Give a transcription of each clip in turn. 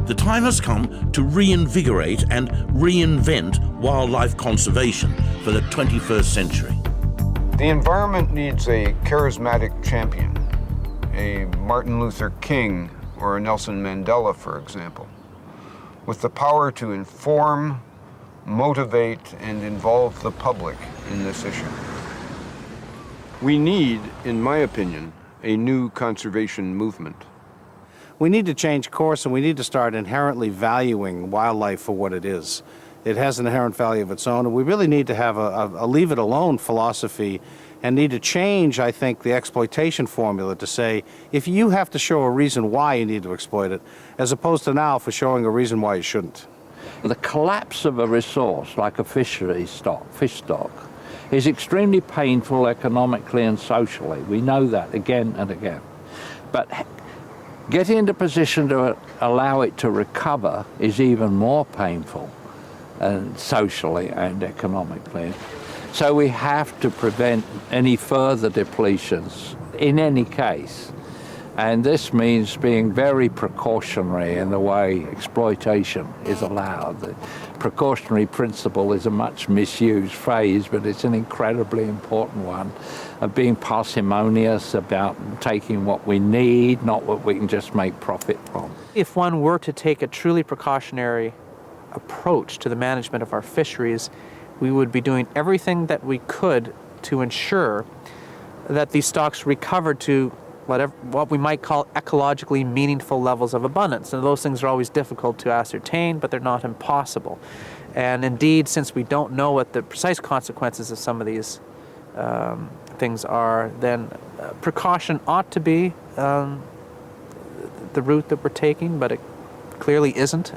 The time has come to reinvigorate and reinvent wildlife conservation for the 21st century. The environment needs a charismatic champion, a Martin Luther King or a Nelson Mandela, for example, with the power to inform, motivate, and involve the public in this issue. We need, in my opinion, a new conservation movement. We need to change course, and we need to start inherently valuing wildlife for what it is. It has an inherent value of its own, and we really need to have a leave it alone philosophy and need to change, I think, the exploitation formula to say, if you have to show a reason why you need to exploit it, as opposed to now for showing a reason why you shouldn't. The collapse of a resource like a fish stock, is extremely painful economically and socially. We know that again and again. But getting into a position to allow it to recover is even more painful, and socially and economically. So we have to prevent any further depletions in any case. And this means being very precautionary in the way exploitation is allowed. The precautionary principle is a much misused phrase, but it's an incredibly important one, of being parsimonious about taking what we need, not what we can just make profit from. If one were to take a truly precautionary approach to the management of our fisheries, we would be doing everything that we could to ensure that these stocks recovered to what we might call ecologically meaningful levels of abundance. And those things are always difficult to ascertain, but they're not impossible. And indeed, since we don't know what the precise consequences of some of these things are, then precaution ought to be the route that we're taking, but it clearly isn't.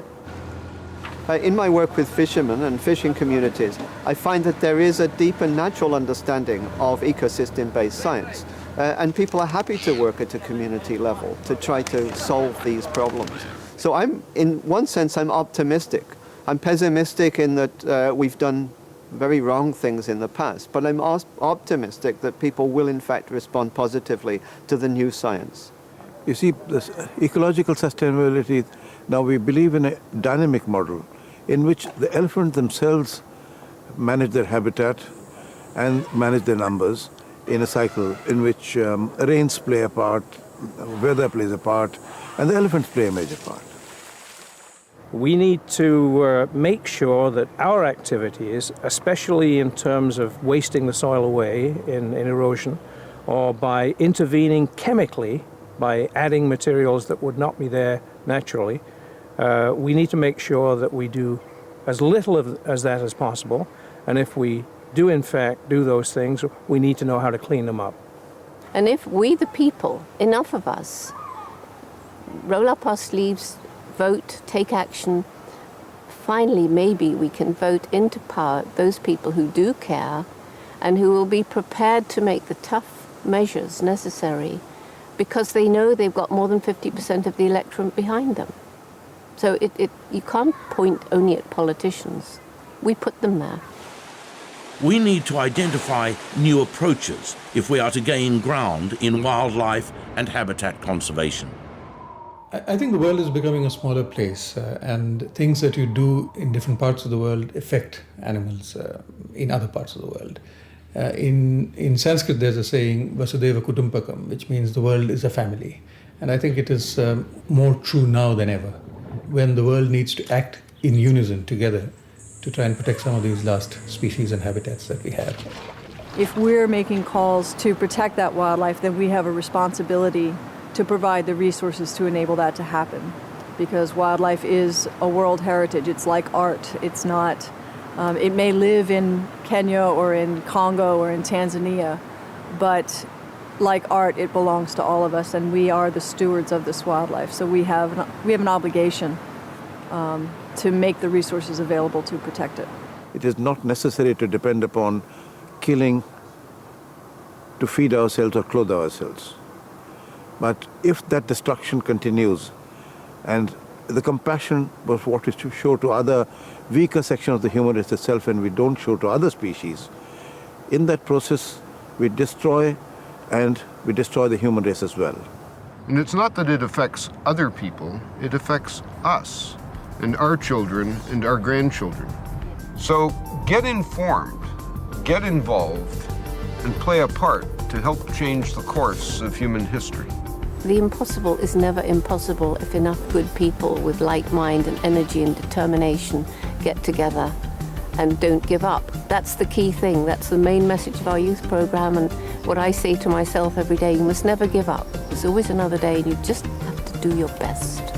In my work with fishermen and fishing communities, I find that there is a deep and natural understanding of ecosystem-based science. And people are happy to work at a community level to try to solve these problems. So in one sense, I'm optimistic. I'm pessimistic in that we've done very wrong things in the past, but I'm optimistic that people will in fact respond positively to the new science. You see, this ecological sustainability, now we believe in a dynamic model in which the elephants themselves manage their habitat and manage their numbers in a cycle in which rains play a part, weather plays a part, and the elephants play a major part. We need to make sure that our activities, especially in terms of wasting the soil away in erosion, or by intervening chemically, by adding materials that would not be there naturally, we need to make sure that we do as little as that as possible, and if we do in fact do those things, we need to know how to clean them up. And if we the people, enough of us, roll up our sleeves, vote, take action, finally maybe we can vote into power those people who do care and who will be prepared to make the tough measures necessary because they know they've got more than 50% of the electorate behind them. So you can't point only at politicians. We put them there. We need to identify new approaches if we are to gain ground in wildlife and habitat conservation. I think the world is becoming a smaller place, and things that you do in different parts of the world affect animals in other parts of the world. In Sanskrit, there's a saying, Vasudeva Kutumpakam, which means the world is a family. And I think it is more true now than ever, when the world needs to act in unison together to try and protect some of these last species and habitats that we have. If we're making calls to protect that wildlife, then we have a responsibility to provide the resources to enable that to happen. Because wildlife is a world heritage. It's like art. It's not, it may live in Kenya or in Congo or in Tanzania, but like art, it belongs to all of us, and we are the stewards of this wildlife. So we have an obligation to make the resources available to protect it. It is not necessary to depend upon killing to feed ourselves or clothe ourselves. But if that destruction continues, and the compassion was what is to show to other weaker sections of the human race itself, and we don't show to other species, in that process we destroy the human race as well. And it's not that it affects other people, it affects us and our children and our grandchildren. So get informed, get involved, and play a part to help change the course of human history. The impossible is never impossible if enough good people with like mind and energy and determination get together and don't give up. That's the key thing. That's the main message of our youth program, and what I say to myself every day: you must never give up. There's always another day and you just have to do your best.